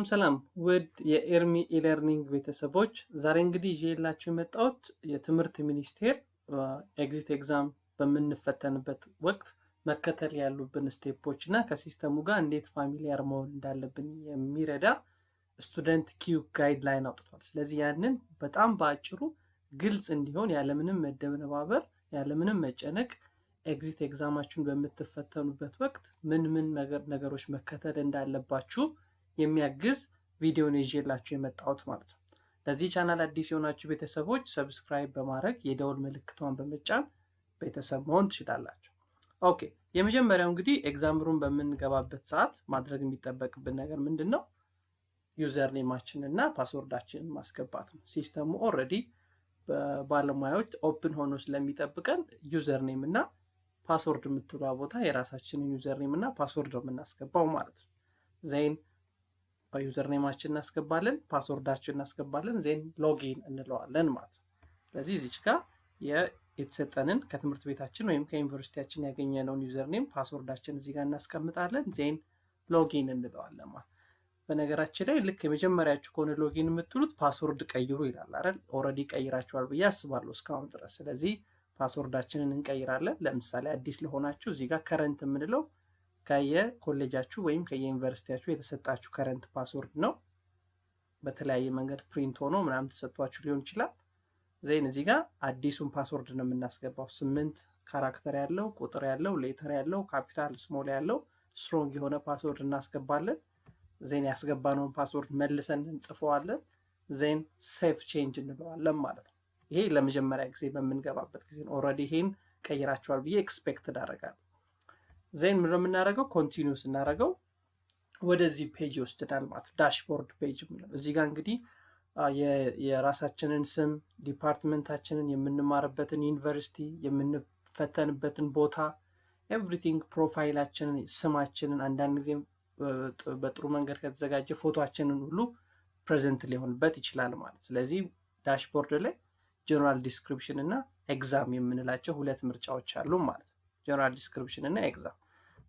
ሰላም ውድ የኤርሚ ኢለርኒንግ ቤተሰቦች፣ ዛሬ እንግዲህ ይዤላችሁ የመጣሁት የትምህርት ሚኒስቴር ኤግዚት ኤግዛም በምንፈተንበት ወቅት መከተል ያሉብን ስቴፖች እና ከሲስተሙ ጋር እንዴት ፋሚሊያር መሆን እንዳለብን የሚረዳ ስቱደንት ኪዩ ጋይድላይን አውጥቷል። ስለዚህ ያንን በጣም በአጭሩ ግልጽ እንዲሆን ያለምንም መደነባበር ያለምንም መጨነቅ ኤግዚት ኤግዛማችሁን በምትፈተኑበት ወቅት ምን ነገሮች መከተል እንዳለባችሁ የሚያግዝ ቪዲዮ ነው ይዤላችሁ የመጣሁት ማለት ነው። ለዚህ ቻናል አዲስ የሆናችሁ ቤተሰቦች ሰብስክራይብ በማድረግ የደወል ምልክቷን በመጫን ቤተሰብ መሆን ትችላላችሁ። ኦኬ፣ የመጀመሪያው እንግዲህ ኤግዛም ሩም በምንገባበት ሰዓት ማድረግ የሚጠበቅብን ነገር ምንድነው? ዩዘር ኔማችንን እና ፓስወርዳችንን ማስገባት ነው። ሲስተሙ ኦልሬዲ በባለሙያዎች ኦፕን ሆኖ ስለሚጠብቀን ዩዘር ኔም እና ፓስወርድ የምትሏ ቦታ የራሳችንን ዩዘር ኔም እና ፓስወርድ ነው የምናስገባው ማለት ነው። ዜን ዩዘር ኔማችንን እናስገባለን፣ ፓስወርዳችንን እናስገባለን፣ ዜን ሎጊን እንለዋለን ማለት ነው። ስለዚህ እዚች ጋር የተሰጠንን ከትምህርት ቤታችን ወይም ከዩኒቨርሲቲያችን ያገኘነውን ዩዘር ኔም ፓስወርዳችን እዚህ ጋር እናስቀምጣለን፣ ዜን ሎጊን እንለዋለን ማለት። በነገራችን ላይ ልክ የመጀመሪያችሁ ከሆነ ሎጊን የምትሉት ፓስወርድ ቀይሩ ይላል አይደል? ኦልሬዲ ቀይራችኋል ብዬ አስባለሁ እስካሁን ድረስ። ስለዚህ ፓስወርዳችንን እንቀይራለን። ለምሳሌ አዲስ ለሆናችሁ እዚህ ጋር ከረንት የምንለው ከየኮሌጃችሁ ወይም ከየዩኒቨርሲቲያችሁ የተሰጣችሁ ከረንት ፓስወርድ ነው። በተለያየ መንገድ ፕሪንት ሆኖ ምናምን ተሰጥቷችሁ ሊሆን ይችላል። ዜን እዚህ ጋር አዲሱን ፓስወርድ ነው የምናስገባው። 8 ካራክተር ያለው፣ ቁጥር ያለው፣ ሌተር ያለው፣ ካፒታል ስሞል ያለው ስትሮንግ የሆነ ፓስወርድ እናስገባለን። ዜን ያስገባነውን ፓስወርድ መልሰን እንጽፈዋለን። ዜን ሴቭ ቼንጅ እንለዋለን ማለት ነው። ይሄ ለመጀመሪያ ጊዜ በምንገባበት ጊዜ ነው። ኦልሬዲ ይሄን ቀይራችኋል ብዬ ኤክስፔክት አደርጋለሁ። ዜን ምን የምናደርገው ኮንቲኒው ስናደርገው ወደዚህ ፔጅ ይወስደናል ማለት ነው። ዳሽቦርድ ፔጅ ነው። እዚህ ጋር እንግዲህ የራሳችንን ስም፣ ዲፓርትመንታችንን፣ የምንማርበትን ዩኒቨርሲቲ፣ የምንፈተንበትን ቦታ፣ ኤቭሪቲንግ ፕሮፋይላችንን፣ ስማችንን፣ አንዳንድ ጊዜ በጥሩ መንገድ ከተዘጋጀ ፎቶአችንን ሁሉ ፕሬዘንት ሊሆንበት ይችላል ማለት። ስለዚህ ዳሽቦርድ ላይ ጀነራል ዲስክሪፕሽን እና ኤግዛም የምንላቸው ሁለት ምርጫዎች አሉ ማለት ነው። ጀነራል ዲስክሪፕሽን እና ኤግዛም።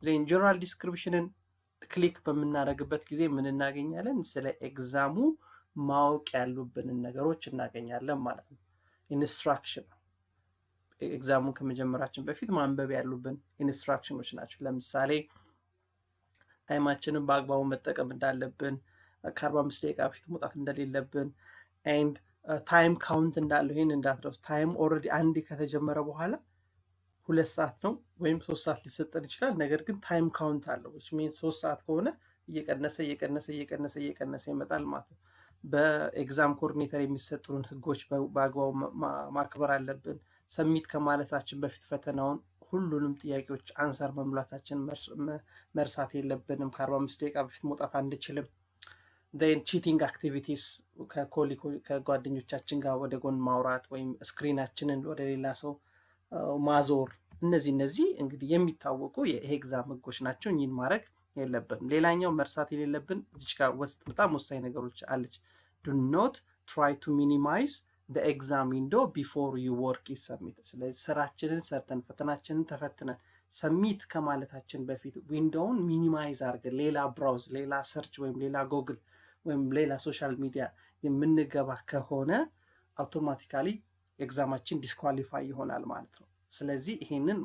ዜን ጀነራል ዲስክሪፕሽንን ክሊክ በምናደርግበት ጊዜ ምን እናገኛለን? ስለ ኤግዛሙ ማወቅ ያሉብንን ነገሮች እናገኛለን ማለት ነው። ኢንስትራክሽን፣ ኤግዛሙን ከመጀመራችን በፊት ማንበብ ያሉብን ኢንስትራክሽኖች ናቸው። ለምሳሌ ታይማችንን በአግባቡ መጠቀም እንዳለብን፣ ከ45 ደቂቃ በፊት መውጣት እንደሌለብን፣ ኤንድ ታይም ካውንት እንዳለው ይህን እንዳትረሱ። ታይም ኦልሬዲ አንድ ከተጀመረ በኋላ 2 ሰዓት ነው ወይም 3 ሰዓት ሊሰጠን ይችላል። ነገር ግን ታይም ካውንት አለው። which means 3 ሰዓት ከሆነ እየቀነሰ ይመጣል ማለት ነው። በኤግዛም ኮኦርዲኔተር የሚሰጡን ህጎች በአግባቡ ማክበር አለብን። ሰሚት ከማለታችን በፊት ፈተናውን ሁሉንም ጥያቄዎች አንሰር መሙላታችን መርሳት የለብንም። ከ45 ደቂቃ በፊት መውጣት አንችልም። ዜን ቺቲንግ አክቲቪቲስ፣ ከጓደኞቻችን ጋር ወደ ጎን ማውራት ወይም ስክሪናችንን ወደ ሌላ ሰው ማዞር፣ እነዚህ እንግዲህ የሚታወቁ የኤግዛም ህጎች ናቸው። እኚህን ማድረግ የለብንም። ሌላኛው መርሳት የሌለብን እዚች ጋር በጣም ወሳኝ ነገሮች አለች። ዱ ኖት ትራይ ቱ ሚኒማይዝ the exam window before you work is submit። ስለዚህ ስራችንን ሰርተን ፈተናችንን ተፈትነን ሰሚት ከማለታችን በፊት ዊንዶውን ሚኒማይዝ አድርገን ሌላ ብራውዝ፣ ሌላ ሰርች ወይም ሌላ ጎግል ወይም ሌላ ሶሻል ሚዲያ የምንገባ ከሆነ አውቶማቲካሊ ኤግዛማችን ዲስኳሊፋይ ይሆናል ማለት ነው። ስለዚህ ይሄንን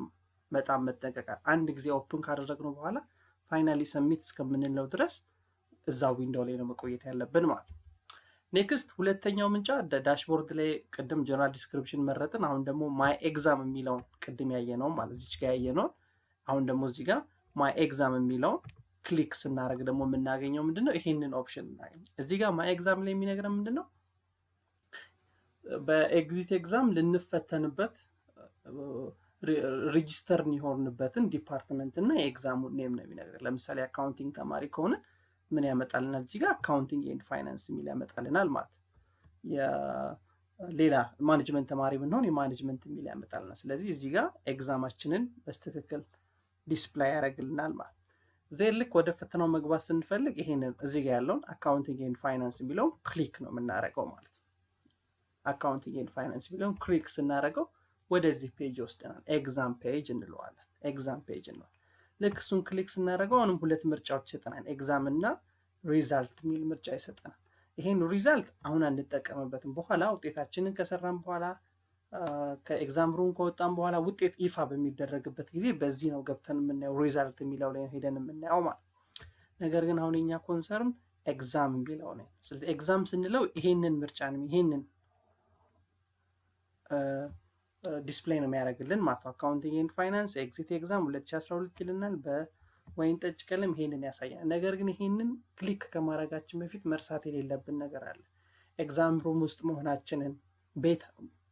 በጣም መጠንቀቅ፣ አንድ ጊዜ ኦፕን ካደረግነው በኋላ ፋይናሊ ሰሚት እስከምንለው ድረስ እዛው ዊንዶው ላይ ነው መቆየት ያለብን ማለት ነው። ኔክስት ሁለተኛው ምንጫ ዳሽቦርድ ላይ ቅድም ጀነራል ዲስክሪፕሽን መረጥን። አሁን ደግሞ ማይ ኤግዛም የሚለውን ቅድም ያየነው ማለት እዚች ጋር ያየነው፣ አሁን ደግሞ እዚህ ጋር ማይ ኤግዛም የሚለውን ክሊክ ስናደርግ ደግሞ የምናገኘው ምንድነው? ይሄንን ኦፕሽን እናገኝ። እዚህ ጋር ማይ ኤግዛም ላይ የሚነግረን ምንድነው? በኤግዚት ኤግዛም ልንፈተንበት ሬጂስተር የሆንበትን ዲፓርትመንት እና የኤግዛሙ ኔም ነው የሚነግረን። ለምሳሌ አካውንቲንግ ተማሪ ከሆነ ምን ያመጣልናል? እዚህ ጋር አካውንቲንግ ኤንድ ፋይናንስ የሚል ያመጣልናል ማለት። ሌላ ማኔጅመንት ተማሪ ብንሆን የማኔጅመንት የሚል ያመጣልናል። ስለዚህ እዚህ ጋር ኤግዛማችንን በስትክክል ዲስፕላይ ያደርግልናል ማለት። ዜን ልክ ወደ ፈተናው መግባት ስንፈልግ ይሄንን እዚህ ጋር ያለውን አካውንቲንግ ኤንድ ፋይናንስ የሚለውን ክሊክ ነው የምናደርገው ማለት ነው። አካውንቲንግ ኤንድ ፋይናንስ የሚለውን ክሊክ ስናደርገው ወደዚህ ፔጅ ወስደናል። ኤግዛም ፔጅ እንለዋለን። ኤግዛም ፔጅ እንለዋለን። ልክ እሱን ክሊክ ስናደርገው አሁንም ሁለት ምርጫዎች ይሰጠናል። ኤግዛም እና ሪዛልት የሚል ምርጫ ይሰጠናል። ይሄን ሪዛልት አሁን አንጠቀምበትም። በኋላ ውጤታችንን ከሰራን በኋላ ከኤግዛም ሩም ከወጣን በኋላ ውጤት ይፋ በሚደረግበት ጊዜ በዚህ ነው ገብተን የምናየው፣ ሪዛልት የሚለው ላይ ሄደን የምናየው ማለት። ነገር ግን አሁን የኛ ኮንሰርን ኤግዛም የሚለው ነው። ስለዚህ ኤግዛም ስንለው ይሄንን ምርጫ ነው፣ ይሄንን ዲስፕሌይ ነው የሚያደርግልን ማለት ነው። አካውንቲንግ ኤንድ ፋይናንስ ኤግዚት ኤግዛም 2012 ይልናል በወይን ጠጅ ቀለም ይሄንን ያሳያል። ነገር ግን ይሄንን ክሊክ ከማድረጋችን በፊት መርሳት የሌለብን ነገር አለ። ኤግዛም ሩም ውስጥ መሆናችንን፣ ቤት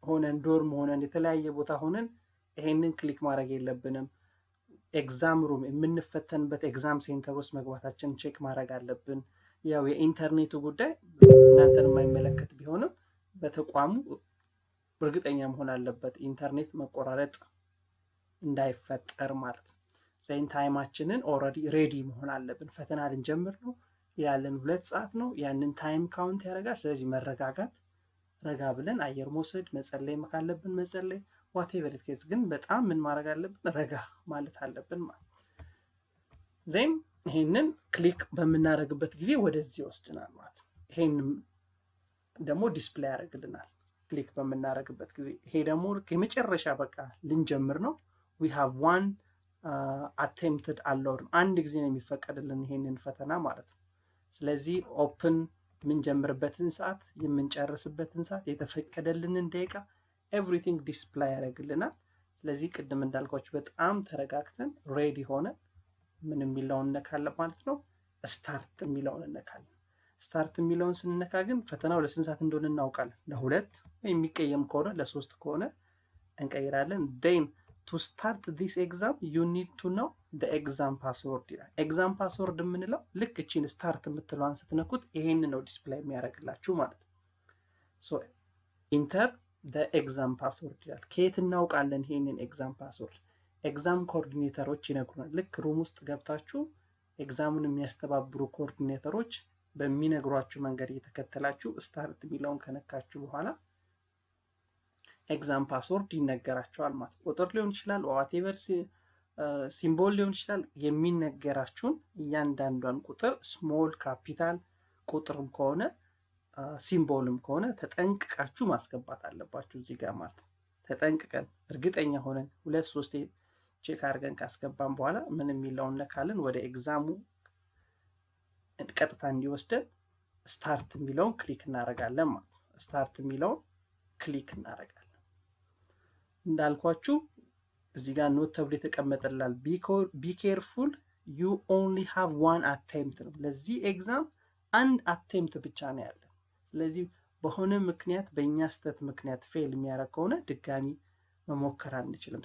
ሆነን ዶርም ሆነን የተለያየ ቦታ ሆነን ይሄንን ክሊክ ማድረግ የለብንም። ኤግዛም ሩም የምንፈተንበት ኤግዛም ሴንተር ውስጥ መግባታችን ቼክ ማድረግ አለብን። ያው የኢንተርኔቱ ጉዳይ እናንተን የማይመለከት ቢሆንም በተቋሙ እርግጠኛ መሆን አለበት ኢንተርኔት መቆራረጥ እንዳይፈጠር ማለት ነው። ዜን ታይማችንን ኦልሬዲ ሬዲ መሆን አለብን። ፈተና ልንጀምር ነው ያለን 2 ሰዓት ነው። ያንን ታይም ካውንት ያደርጋል። ስለዚህ መረጋጋት፣ ረጋ ብለን አየር መውሰድ፣ መጸለይ ካለብን መጸለይ፣ ዋቴቨር ኢት ግን በጣም ምን ማድረግ አለብን? ረጋ ማለት አለብን ማለት። ዜን ይሄንን ክሊክ በምናደርግበት ጊዜ ወደዚህ ይወስድናል ማለት ነው። ይሄንን ደግሞ ዲስፕሌይ ያደርግልናል ክሊክ በምናደርግበት ጊዜ። ይሄ ደግሞ የመጨረሻ በቃ ልንጀምር ነው። we have one attempted allowed፣ አንድ ጊዜ ነው የሚፈቀድልን ይሄንን ፈተና ማለት ነው። ስለዚህ ኦፕን የምንጀምርበትን ሰዓት፣ የምንጨርስበትን ሰዓት፣ የተፈቀደልንን ደቂቃ ኤቭሪቲንግ ዲስፕላይ ያደርግልናል። ስለዚህ ቅድም እንዳልኳችሁ በጣም ተረጋግተን ሬዲ ሆነ ምን የሚለውን እነካለን ማለት ነው። ስታርት የሚለውን እነካለን። ስታርት የሚለውን ስንነካ ግን ፈተናው ለስንት ሰዓት እንደሆነ እናውቃለን። ለ2 የሚቀየም ከሆነ ለ3 ከሆነ እንቀይራለን። ዴን ቱ ስታርት ዲስ ኤግዛም ዩ ኒድ ቱ ኖው the exam password ይላል። ኤግዛም ፓስወርድ የምንለው ልክ እቺን ስታርት የምትለዋን ስትነኩት ይሄን ነው ዲስፕሌይ የሚያደርግላችሁ ማለት ነው። ሶ ኢንተር the exam password ይላል። ከየት እናውቃለን ይሄንን ኤግዛም ፓስወርድ? ኤግዛም ኮኦርዲኔተሮች ይነግሩናል። ልክ ሩም ውስጥ ገብታችሁ ኤግዛሙን የሚያስተባብሩ ኮኦርዲኔተሮች በሚነግሯችሁ መንገድ እየተከተላችሁ ስታርት የሚለውን ከነካችሁ በኋላ ኤግዛም ፓስወርድ ይነገራችኋል ማለት። ቁጥር ሊሆን ይችላል፣ ዋቴቨር ሲምቦል ሊሆን ይችላል። የሚነገራችሁን እያንዳንዷን ቁጥር ስሞል ካፒታል ቁጥርም ከሆነ ሲምቦልም ከሆነ ተጠንቅቃችሁ ማስገባት አለባችሁ እዚህ ጋር ማለት ነው። ተጠንቅቀን እርግጠኛ ሆነን 2-3 ቼክ አድርገን ካስገባን በኋላ ምን የሚለውን ነካለን። ወደ ኤግዛሙ ቀጥታ እንዲወስደን ስታርት የሚለውን ክሊክ እናደርጋለን ማለት ነው። ስታርት የሚለውን ክሊክ እናደርጋለን። እንዳልኳችሁ እዚህ ጋር ኖት ተብሎ የተቀመጠላል ቢ ኬርፉል ዩ ኦንሊ ሃቭ ዋን አቴምፕት ነው። ለዚህ ኤግዛም አንድ አቴምፕት ብቻ ነው ያለን። ስለዚህ በሆነ ምክንያት በእኛ ስተት ምክንያት ፌል የሚያደርግ ከሆነ ድጋሚ መሞከር አንችልም።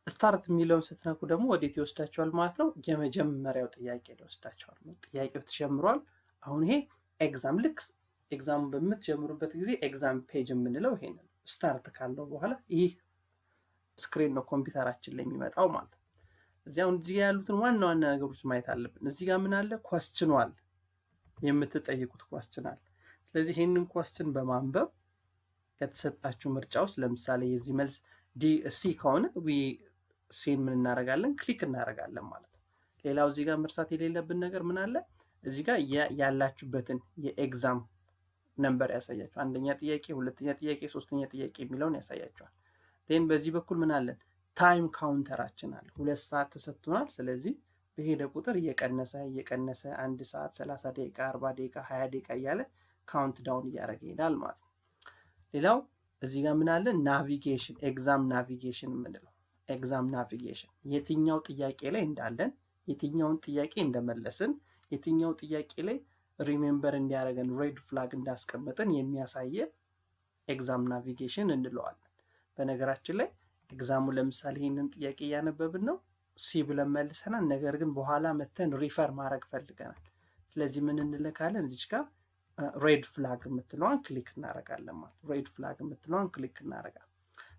ስታርት የሚለውን ስትነኩ ደግሞ ወዴት ይወስዳቸዋል ማለት ነው? የመጀመሪያው ጥያቄ ሊወስዳቸዋል። ጥያቄው ተጀምሯል። አሁን ይሄ ኤግዛም፣ ልክ ኤግዛም በምትጀምሩበት ጊዜ ኤግዛም ፔጅ የምንለው ይሄ ነው። ስታርት ካለው በኋላ ይህ ስክሪን ነው ኮምፒውተራችን ላይ የሚመጣው ማለት ነው። እዚያው እዚህ ጋር ያሉትን ዋና ዋና ነገሮች ማየት አለብን። እዚህ ጋር ምን አለ? ኳስችን አለ፣ የምትጠይቁት ኳስችን አለ። ስለዚህ ይሄንን ኳስችን በማንበብ ከተሰጣችሁ ምርጫ ውስጥ ለምሳሌ የዚህ መልስ ሲ ከሆነ ሲን ምን እናደርጋለን? ክሊክ እናደርጋለን ማለት ነው። ሌላው እዚህ ጋር መርሳት የሌለብን ነገር ምን አለ? እዚህ ጋር ያላችሁበትን የኤግዛም ነምበር ያሳያችኋል። አንደኛ ጥያቄ፣ ሁለተኛ ጥያቄ፣ ሶስተኛ ጥያቄ የሚለውን ያሳያችኋል። ዜን በዚህ በኩል ምን አለን? ታይም ካውንተራችን አለ። 2 ሰዓት ተሰጥቶናል። ስለዚህ በሄደ ቁጥር እየቀነሰ 1 ሰዓት 30 ደቂቃ 40 ደቂቃ 20 ደቂቃ እያለ ካውንት ዳውን እያደረገ ይሄዳል ማለት ነው። ሌላው እዚህ ጋር ምን አለ? ናቪጌሽን፣ ኤግዛም ናቪጌሽን የምንለው ኤግዛም ናቪጌሽን የትኛው ጥያቄ ላይ እንዳለን፣ የትኛውን ጥያቄ እንደመለስን፣ የትኛው ጥያቄ ላይ ሪሜምበር እንዲያደርገን ሬድ ፍላግ እንዳስቀመጠን የሚያሳየ ኤግዛም ናቪጌሽን እንለዋለን። በነገራችን ላይ ኤግዛሙ ለምሳሌ ይህንን ጥያቄ እያነበብን ነው፣ ሲ ብለን መልሰናል። ነገር ግን በኋላ መተን ሪፈር ማድረግ ፈልገናል። ስለዚህ ምን እንልካለን? እዚች ጋር ሬድ ፍላግ የምትለዋን ክሊክ እናደርጋለን ማለት ሬድ ፍላግ የምትለዋን ክሊክ እናደርጋለን።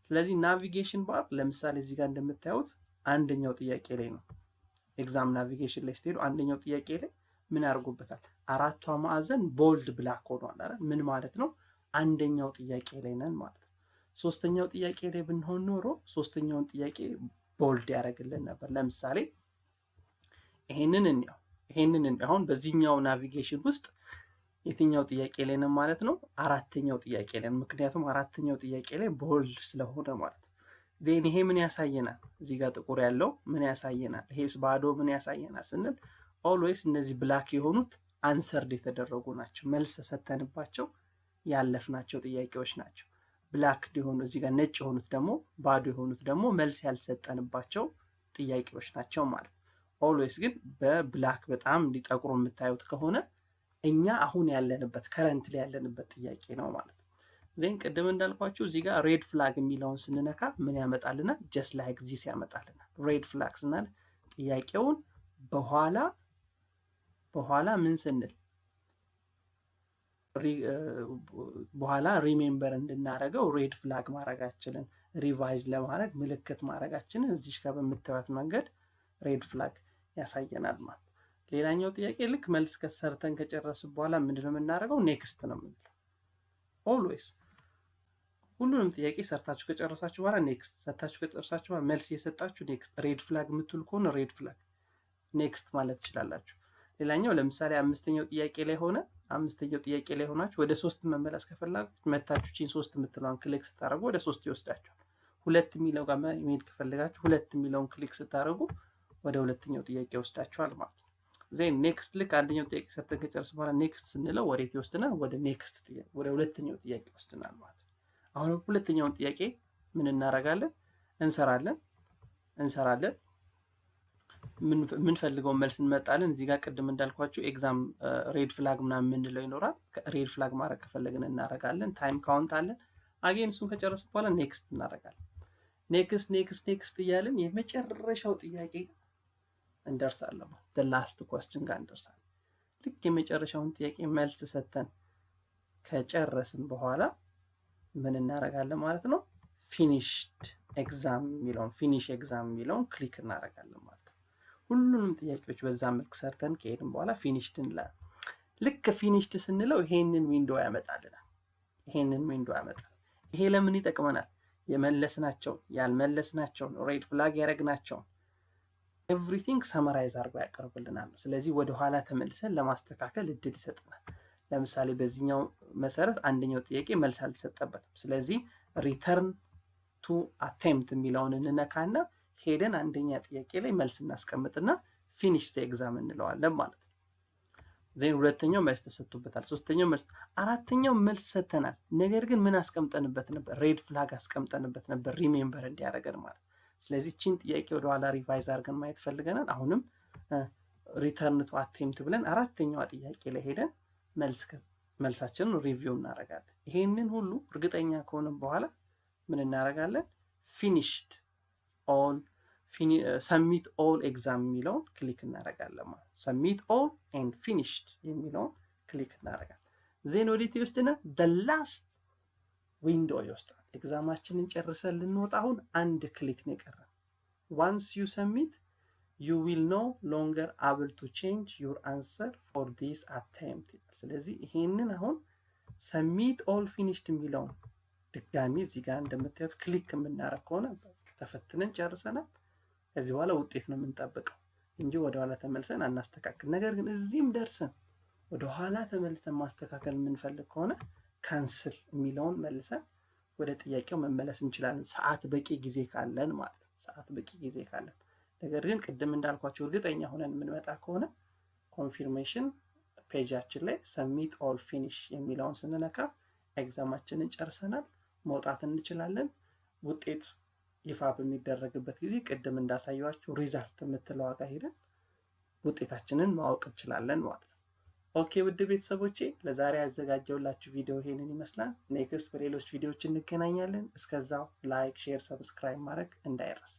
ስለዚህ ናቪጌሽን ባር ለምሳሌ እዚህ ጋር እንደምታዩት አንደኛው ጥያቄ ላይ ነው። ኤግዛም ናቪጌሽን ላይ ስትሄዱ አንደኛው ጥያቄ ላይ ምን ያደርጉበታል? 4ቷ ማዕዘን ቦልድ ብላክ ሆኗል አይደል? ምን ማለት ነው? አንደኛው ጥያቄ ላይ ነን ማለት ነው። ሶስተኛው ጥያቄ ላይ ብንሆን ኖሮ ሶስተኛውን ጥያቄ ቦልድ ያደርግልን ነበር። ለምሳሌ ይሄንን አሁን በዚህኛው ናቪጌሽን ውስጥ የትኛው ጥያቄ ላይ ነው ማለት ነው? አራተኛው ጥያቄ ላይ ነው። ምክንያቱም አራተኛው ጥያቄ ላይ ቦልድ ስለሆነ ማለት ነው። ዜን ይሄ ምን ያሳየናል? እዚህ ጋር ጥቁር ያለው ምን ያሳየናል? ይሄስ ባዶ ምን ያሳየናል ስንል ኦልዌይስ እነዚህ ብላክ የሆኑት አንሰርድ የተደረጉ ናቸው። መልስ ሰተንባቸው ያለፍናቸው ጥያቄዎች ናቸው። ብላክ የሆኑ እዚህ ጋር ነጭ የሆኑት ደግሞ ባዶ የሆኑት ደግሞ መልስ ያልሰጠንባቸው ጥያቄዎች ናቸው ማለት ነው። ኦልዌይስ ግን በብላክ በጣም እንዲጠቁሩ የምታዩት ከሆነ እኛ አሁን ያለንበት ከረንት ላይ ያለንበት ጥያቄ ነው ማለት ነው። ዜን ቅድም እንዳልኳችሁ እዚህ ጋር ሬድ ፍላግ የሚለውን ስንነካ ምን ያመጣልናል? ጀስት ላይክ ዚስ ያመጣልናል። ሬድ ፍላግ ስናል ጥያቄውን በኋላ ምን ስንል በኋላ ሪሜምበር እንድናደርገው ሬድ ፍላግ ማድረጋችንን ሪቫይዝ ለማድረግ ምልክት ማድረጋችንን እዚሽ ጋር በምታዩት መንገድ ሬድ ፍላግ ያሳየናል ማለት። ሌላኛው ጥያቄ ልክ መልስ ከሰርተን ከጨረስን በኋላ ምንድነው የምናደርገው? ኔክስት ነው የምንለው። ኦልዌይስ ሁሉንም ጥያቄ ሰርታችሁ ከጨረሳችሁ በኋላ ኔክስት፣ ሰርታችሁ ከጨረሳችሁ በኋላ መልስ እየሰጣችሁ ኔክስት። ሬድ ፍላግ የምትሉ ከሆነ ሬድ ፍላግ ኔክስት ማለት ትችላላችሁ። ሌላኛው ለምሳሌ አምስተኛው ጥያቄ ላይ ሆናችሁ ወደ 3 መመለስ ከፈለጋችሁ መታችሁ ቺን 3 የምትለውን ክሊክ ስታደርጉ ወደ 3 ይወስዳችኋል። 2 የሚለው ጋር መሄድ ከፈለጋችሁ 2 የሚለውን ክሊክ ስታደርጉ ወደ ሁለተኛው ጥያቄ ይወስዳችኋል ማለት ነው። ዜን ኔክስት ልክ አንደኛው ጥያቄ ሰርተን ከጨረስ በኋላ ኔክስት ስንለው ወዴት ይወስድናል? ወደ ኔክስት ጥያቄ ወደ ሁለተኛው ጥያቄ ይወስድናል ማለት ነው። አሁን ሁለተኛውን ጥያቄ ምን እናደርጋለን? እንሰራለን የምንፈልገውን መልስ እንመጣለን። እዚህ ጋር ቅድም እንዳልኳችሁ ኤግዛም ሬድ ፍላግ ምናምን የምንለው ይኖራል። ሬድ ፍላግ ማድረግ ከፈለግን እናደርጋለን። ታይም ካውንት አለን። አጌን እሱን ከጨረስ በኋላ ኔክስት እናደርጋለን። ኔክስት እያለን የመጨረሻው ጥያቄ እንደርሳለን። ላስት ኮስችን ጋር እንደርሳለን። ልክ የመጨረሻውን ጥያቄ መልስ ሰተን ከጨረስን በኋላ ምን እናደርጋለን ማለት ነው? ፊኒሽ ኤግዛም የሚለውን ክሊክ እናደርጋለን ማለት ነው። ሁሉንም ጥያቄዎች በዛ መልክ ሰርተን ከሄድን በኋላ ፊኒሽድ እንላለን። ልክ ፊኒሽድ ስንለው ይሄንን ዊንዶ ያመጣልናል። ይሄ ለምን ይጠቅመናል? የመለስናቸውን ያልመለስናቸውን ሬድ ፍላግ ያደረግናቸውን ኤቭሪቲንግ ሰመራይዝ አድርጎ ያቀርብልናል። ስለዚህ ወደኋላ ተመልሰን ለማስተካከል እድል ይሰጠናል። ለምሳሌ በዚህኛው መሰረት አንደኛው ጥያቄ መልስ አልተሰጠበትም። ስለዚህ ሪተርን ቱ አቴምፕት የሚለውን እንነካና ሄደን አንደኛ ጥያቄ ላይ መልስ እናስቀምጥና ፊኒሽ ዘ ኤግዛም እንለዋለን ማለት ነው። ዜን ሁለተኛው መልስ ተሰጥቶበታል። ሶስተኛው መልስ፣ አራተኛው መልስ ሰጥተናል። ነገር ግን ምን አስቀምጠንበት ነበር? ሬድ ፍላግ አስቀምጠንበት ነበር ሪሜምበር እንዲያደርገን ማለት። ስለዚህ ቺን ጥያቄ ወደኋላ ሪቫይዝ አድርገን ማየት ፈልገናል። አሁንም ሪተርን ቱ አቴምፕት ብለን አራተኛዋ ጥያቄ ላይ ሄደን መልሳችንን ሪቪው እናደርጋለን። ይሄንን ሁሉ እርግጠኛ ከሆነም በኋላ ምን እናደርጋለን? ፊኒሽድ ኦል ሰሚት ኦል ኤግዛም የሚለውን ክሊክ እናደርጋለን ማለት ሰሚት ኦል ኤንድ ፊኒሽድ የሚለውን ክሊክ እናደርጋለን። ዜን ወዴት ይወስድና ላስት ዊንዶ ይወስዳል። ኤግዛማችንን ጨርሰን ልንወጣ አሁን አንድ ክሊክ ነው የቀረን። ዋንስ ዩ ሰሚት you will no longer able to change your answer for this attempt። ስለዚህ ይሄንን አሁን ሰሚት ኦል ፊኒሽድ የሚለውን ድጋሚ እዚህ ጋር እንደምታዩት ክሊክ የምናደርግ ከሆነ ተፈትነን ጨርሰናል። ከዚህ በኋላ ውጤት ነው የምንጠብቀው እንጂ ወደኋላ ተመልሰን አናስተካክል። ነገር ግን እዚህም ደርሰን ወደኋላ ተመልሰን ማስተካከል የምንፈልግ ከሆነ ካንስል የሚለውን መልሰን ወደ ጥያቄው መመለስ እንችላለን። ሰዓት በቂ ጊዜ ካለን ማለት ነው። ሰዓት በቂ ጊዜ ካለን። ነገር ግን ቅድም እንዳልኳቸው እርግጠኛ ሆነን የምንመጣ ከሆነ ኮንፊርሜሽን ፔጃችን ላይ ሰሚት ኦል ፊኒሽ የሚለውን ስንነካ ኤግዛማችንን ጨርሰናል፣ መውጣት እንችላለን። ውጤት ይፋ በሚደረግበት ጊዜ ቅድም እንዳሳያችሁ ሪዛልት የምትለው ዋጋ ሄደን ውጤታችንን ማወቅ እንችላለን ማለት ነው። ኦኬ ውድ ቤተሰቦቼ ለዛሬ ያዘጋጀውላችሁ ቪዲዮ ይሄንን ይመስላል። ኔክስት በሌሎች ቪዲዮዎች እንገናኛለን። እስከዛው ላይክ፣ ሼር፣ ሰብስክራይብ ማድረግ እንዳይረሳ።